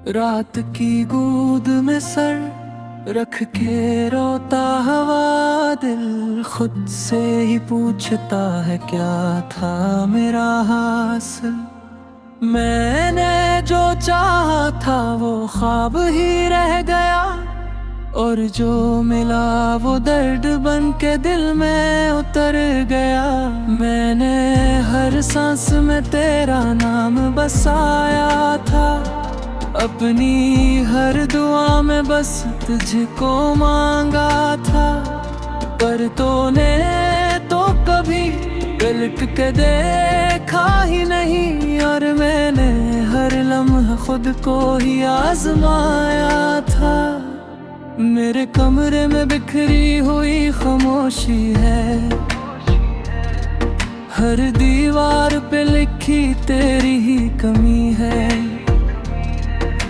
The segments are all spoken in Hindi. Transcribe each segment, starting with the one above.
रात की गूद में सर रख के रोता हवा, दिल खुद से ही पूछता है क्या था मेरा हासिल। मैंने जो चाहा था वो ख्वाब ही रह गया, और जो मिला वो दर्द बन के दिल में उतर गया। मैंने हर सांस में तेरा नाम बसाया था, अपनी हर दुआ में बस तुझको मांगा था। पर तूने तो कभी पलट के देखा ही नहीं, और मैंने हर लम्हा खुद को ही आजमाया था। मेरे कमरे में बिखरी हुई खामोशी है, हर दीवार पे लिखी तेरी ही कमी है।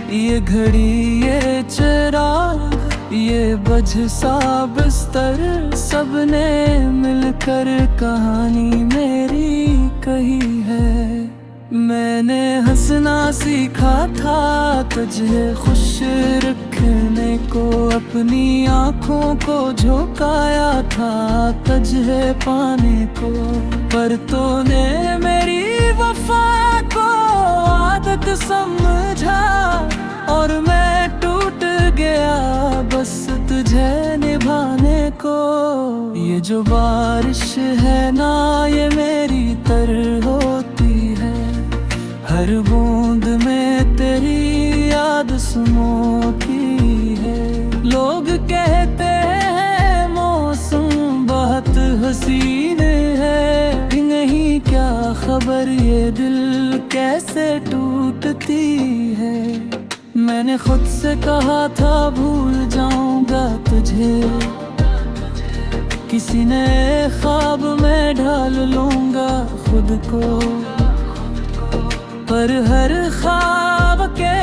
ये घड़ी, ये चिराग, ये बज सा बिस्तर, सबने मिलकर कहानी मेरी कही है। मैंने हंसना सीखा था तुझे खुश रखने को, अपनी आँखों को झुकाया था तुझे पाने को। पर तूने मेरी वफा को आदत समझा, और मैं टूट गया बस तुझे निभाने को। ये जो बारिश है ना, ये मेरी तरह होती है, हर बूंद में तेरी याद सुनोती है। लोग कहते हैं मौसम बहुत हसीन है, नहीं क्या खबर ये दिल कैसे टूटती है। मैंने खुद से कहा था भूल जाऊंगा तुझे, किसी नए ख्वाब में ढाल लूंगा खुद को। पर हर ख्वाब के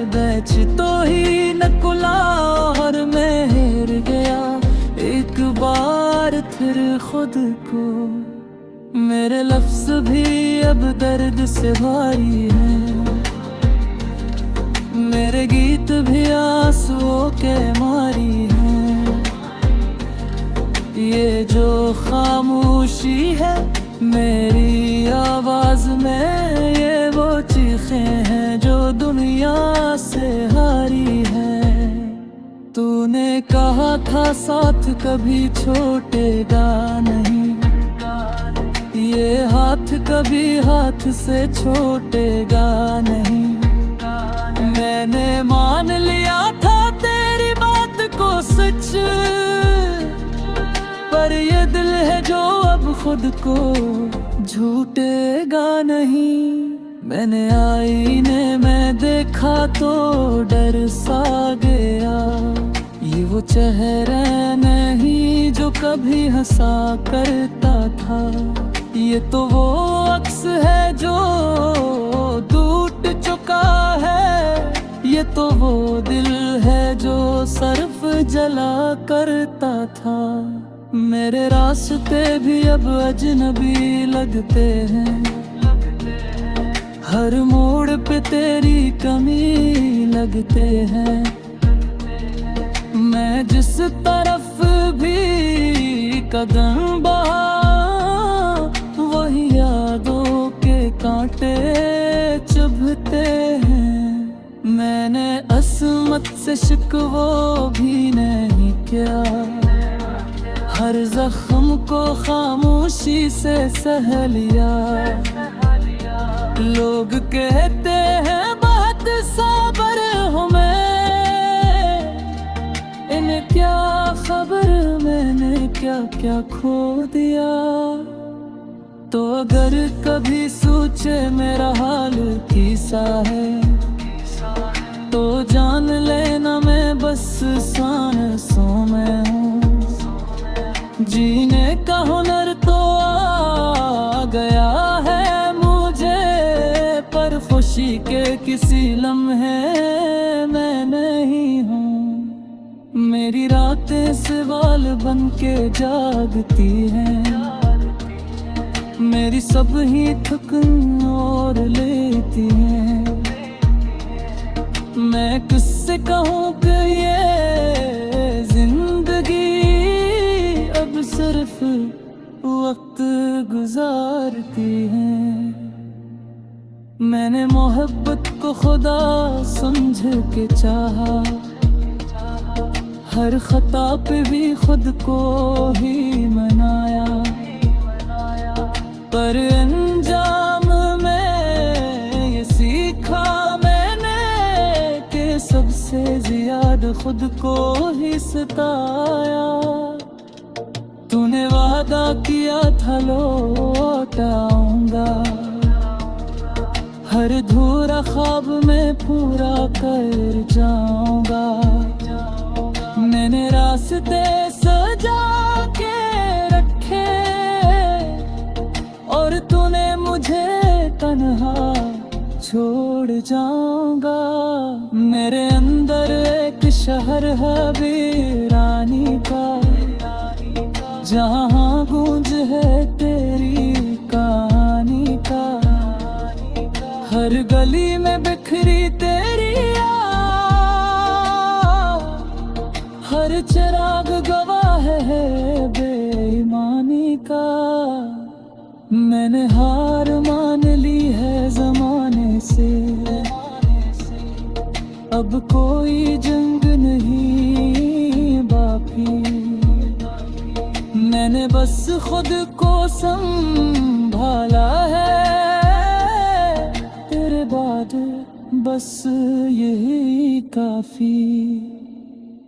बैच तो ही नकुला, और मैं हार गया एक बार फिर खुद को। मेरे लफ्ज़ भी अब दर्द से भारी हैं, मेरे गीत भी आंसुओं के मारी हैं। ये जो खामोशी है मेरी आवाज में, ये वो चीखें हैं जो दुनिया से हारी है। तूने कहा था साथ कभी छोड़ेगा नहीं, ये हाथ कभी हाथ से छूटेगा नहीं। मैंने मान लिया था तेरी बात को सच, पर ये दिल है जो अब खुद को झूठेगा नहीं। मैंने आईने में देखा तो डर सा गया, ये वो चेहरा नहीं जो कभी हंसा करता था। ये तो वो अक्स है जो टूट चुका है, ये तो वो दिल है जो सिर्फ जला करता था। मेरे रास्ते भी अब अजनबी लगते हैं, हर मोड़ पे तेरी कमी लगते हैं। मैं जिस तरफ भी कदम बढ़ा, वही यादों के कांटे चुभते हैं। मैंने असमत से शिकवा भी नहीं किया, हर जख्म को खामोशी से सह लिया। लोग कहते हैं बहुत साबर हूँ मैं, इन्हें क्या खबर मैंने क्या क्या खो दिया। तो अगर कभी सोचे मेरा हाल कैसा है, तो जान लेना मैं बस सांसों में हूँ। जीने का हुनर तो आ गया है मुझे, पर खुशी के किसी लम्हे मैं नहीं हूँ। मेरी रातें सवाल बन के जागती हैं, मेरी सब ही थकन और लेती हैं। मैं किससे कहूँ कि ये जिंदगी अब सिर्फ वक्त गुजारती है। मैंने मोहब्बत को खुदा समझ के चाहा, हर खता पे भी खुद को ही मनाया, पर अंजाम में ये सीखा मैंने कि सबसे ज्यादा खुद को ही सताया। तूने वादा किया था लौट आऊंगा, हर अधूरा ख्वाब में पूरा कर जाऊंगा। मैंने रास्ते सजा के रखे और तूने मुझे तन्हा छोड़ जाऊंगा। मेरे अंदर एक शहर है वीरानी का, जहाँ गूंज है तेरी कहानी का। हर गली में बिखरी तेरी याद, हर चिराग गवाह है बेईमानी का। मैंने हार मान ली है जमाने से, अब कोई जंग नहीं बाकी। मैंने बस खुद को संभाला है, तेरे बाद बस यही काफी।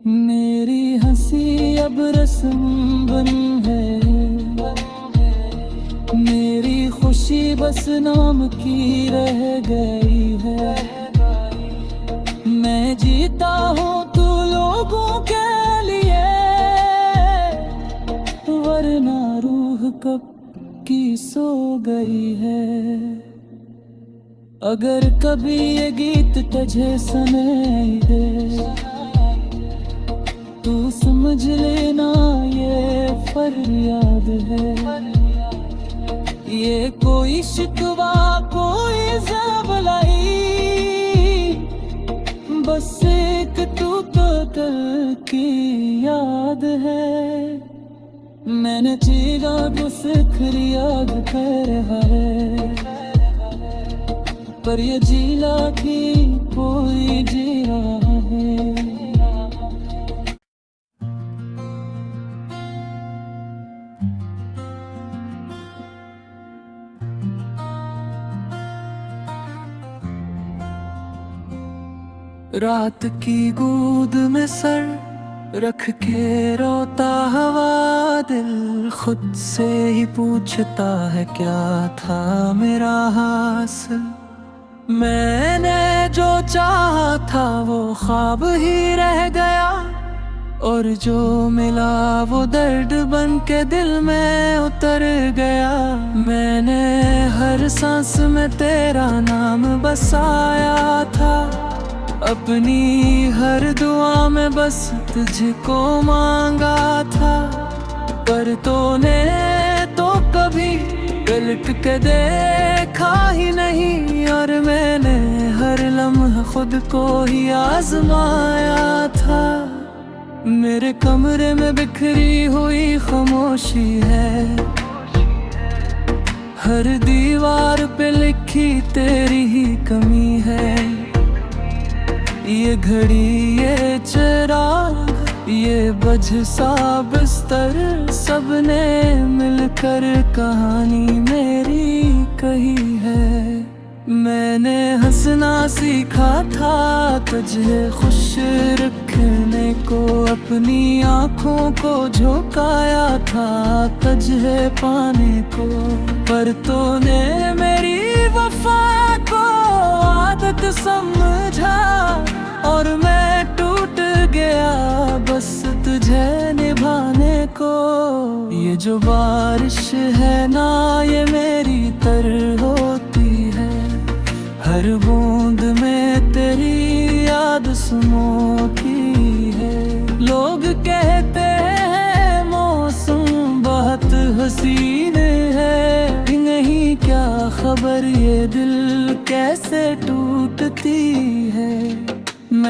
मेरी हंसी अब रस्म बन है, मेरी खुशी बस नाम की रह गई है। मैं जीता हूँ तू लोगों के लिए, वरना रूह कब की सो गई है। अगर कभी ये गीत तुझे सुनाई दे, तू समझ लेना ये फरियाद है। ये कोई शिकवा कोई ज़बलाई, बस एक तू तो दिल की याद है। मैंने चीरा को सिखरी याद कर है, पर ये जीला की कोई जी रहा है। रात की गूद में सर रख के रोता हवा, दिल खुद से ही पूछता है क्या था मेरा हासिल। मैंने जो चाहा था वो ख्वाब ही रह गया, और जो मिला वो दर्द बन के दिल में उतर गया। मैंने हर सांस में तेरा नाम बसाया था, अपनी हर दुआ में बस तुझको मांगा था। पर तूने तो कभी पलट के देखा ही नहीं, और मैंने हर लम्हा खुद को ही आजमाया था। मेरे कमरे में बिखरी हुई खामोशी है, हर दीवार पे लिखी तेरी ही कमी है। ये घड़ी ये चिराग ये बज सा बिस्तर, सबने मिलकर कहानी मेरी कही है। मैंने हंसना सीखा था तुझे खुश रखने को, अपनी आँखों को झुकाया था तुझे पाने को। पर तूने मेरी वफा को आदत समझा, और मैं टूट गया बस तुझे निभाने को। ये जो बारिश है ना ये मेरी तरह होती है, हर बूंद में तेरी याद सुनोती है। लोग कहते हैं मौसम बहुत हसीन है, नहीं क्या खबर ये दिल कैसे टूटती है।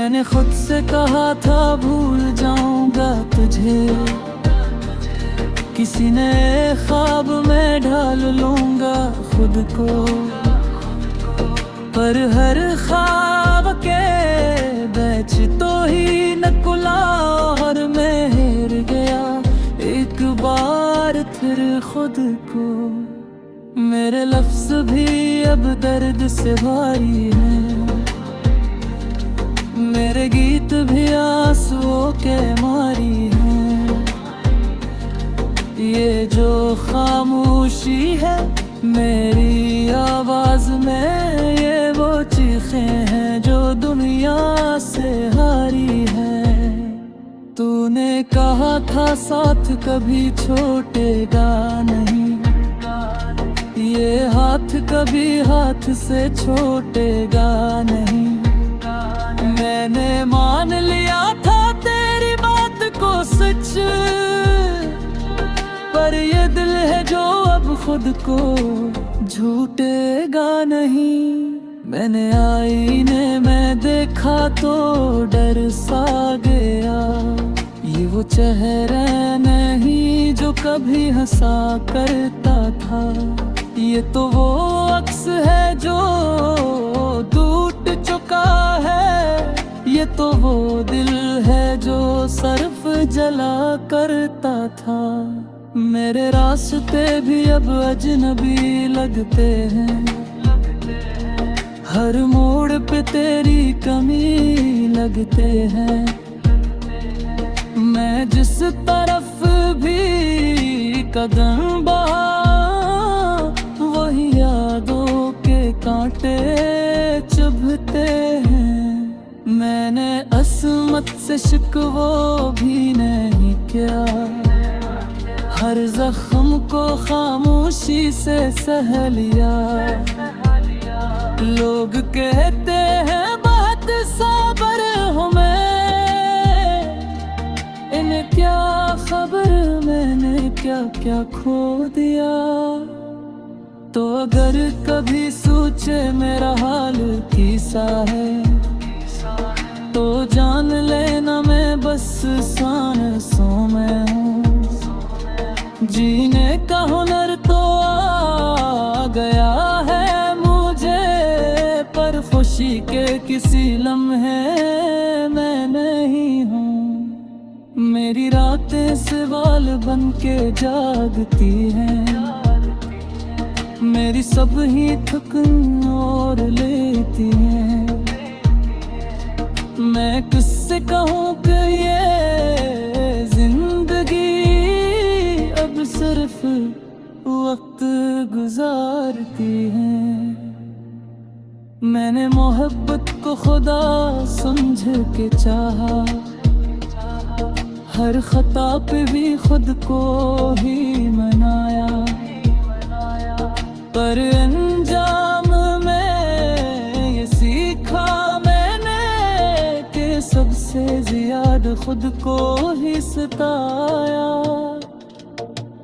मैंने खुद से कहा था भूल जाऊंगा तुझे, किसी नए ख्वाब में ढाल लूंगा खुद को। पर हर ख्वाब के बैच तो ही नकुला और मैं हिर गया एक बार फिर खुद को। मेरे लफ्ज़ भी अब दर्द से भारी हैं, मेरे गीत भी आंसुओं के मारी हैं। ये जो खामोशी है मेरी आवाज में, ये वो चीखें हैं जो दुनिया से हारी है। तूने कहा था साथ कभी छूटेगा नहीं, ये हाथ कभी हाथ से छूटेगा नहीं। मैंने मान लिया था तेरी बात को सच, पर ये दिल है जो अब खुद को झूठेगा नहीं। मैंने आईने में देखा तो डर सा गया, ये वो चेहरा नहीं जो कभी हंसा करता था। ये तो वो अक्स है जो टूट चुका है, ये तो वो दिल है जो सिर्फ जला करता था। मेरे रास्ते भी अब अजनबी लगते हैं, हर मोड़ पे तेरी कमी लगते हैं। मैं जिस तरफ भी कदम बढ़ा वही यादों के कांटे चुभते हैं। मैंने असमत से शिकवा भी नहीं किया, हर जख्म को खामोशी से सह लिया। लोग कहते हैं बहुत साबर हूँ मैं, इन्हें क्या खबर मैंने क्या क्या खो दिया। तो अगर कभी सोचे मेरा हाल कैसा है, तो जान लेना मैं बस सांसों में हूँ। जीने का हुनर तो आ गया है मुझे, पर खुशी के किसी लम्हे मैं नहीं हूँ। मेरी रातें सवाल बन के जागती हैं, मेरी सब ही थकन और लेती हैं। मैं किससे कहूँ कि ये जिंदगी अब सिर्फ वक्त गुजारती है। मैंने मोहब्बत को खुदा समझ के चाहा, हर खता पे भी खुद को ही मनाया। पर अंजाम में ये सीखा मैंने कि सबसे ज्यादा खुद को ही सताया।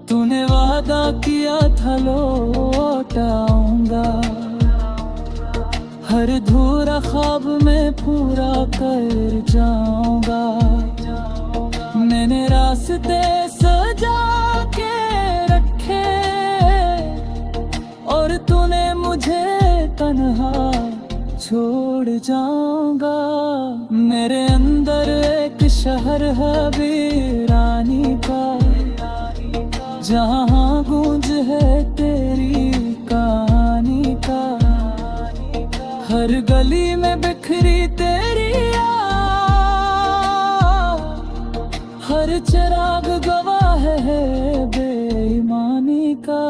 तूने वादा किया था लौट आऊंगा, हर अधूरा ख्वाब में पूरा कर जाऊंगा। मैंने रास्ते सजा के रखे और तूने मुझे तन्हा छोड़ जाऊंगा। मेरे अंदर एक शहर है वीरानी का, जहाँ गूंज है तेरी कहानी का। हर गली में बिखरी तेरी याद, हर चिराग गवाह है बेईमानी का।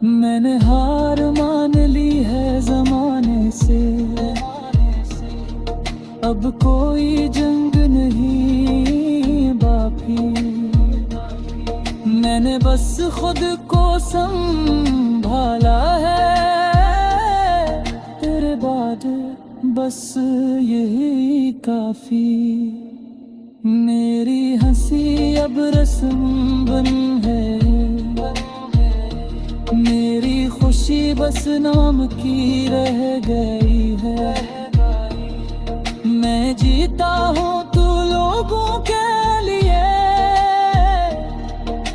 मैंने हार मान ली है जमाने से, अब कोई जंग नहीं बाकी। मैंने बस खुद को संभाला है, तेरे बाद बस यही काफी। मेरी हंसी अब रस्म बन है, मेरी खुशी बस नाम की रह गई है। मैं जीता हूँ तू लोगों के लिए,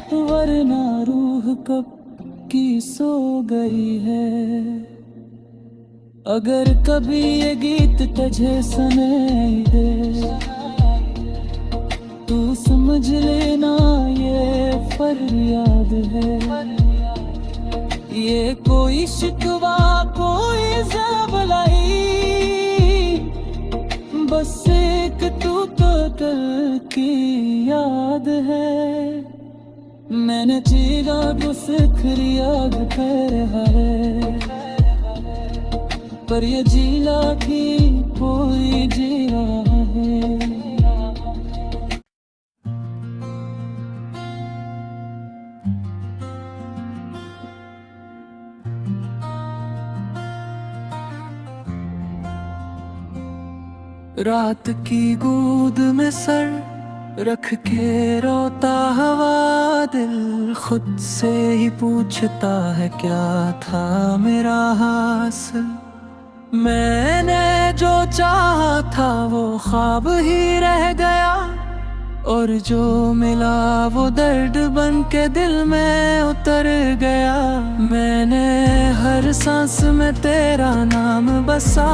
वरना रूह कब की सो गई है। अगर कभी ये गीत तुझे सुनाई दे, तू समझ लेना ये फरियाद है। ये कोई शिकवा कोई ज़बलाई, बस एक तू तो दिल की याद है। मैंने चीरा को सिखरिया कर है, पर ये जीला की कोई जी रहा है। रात की गूद में सर रख के रोता हवा दिल, खुद से ही पूछता है क्या था मेरा हासिल। मैंने जो चाहा था वो ख्वाब ही रह गया, और जो मिला वो दर्द बन के दिल में उतर गया। मैंने हर सांस में तेरा नाम बसा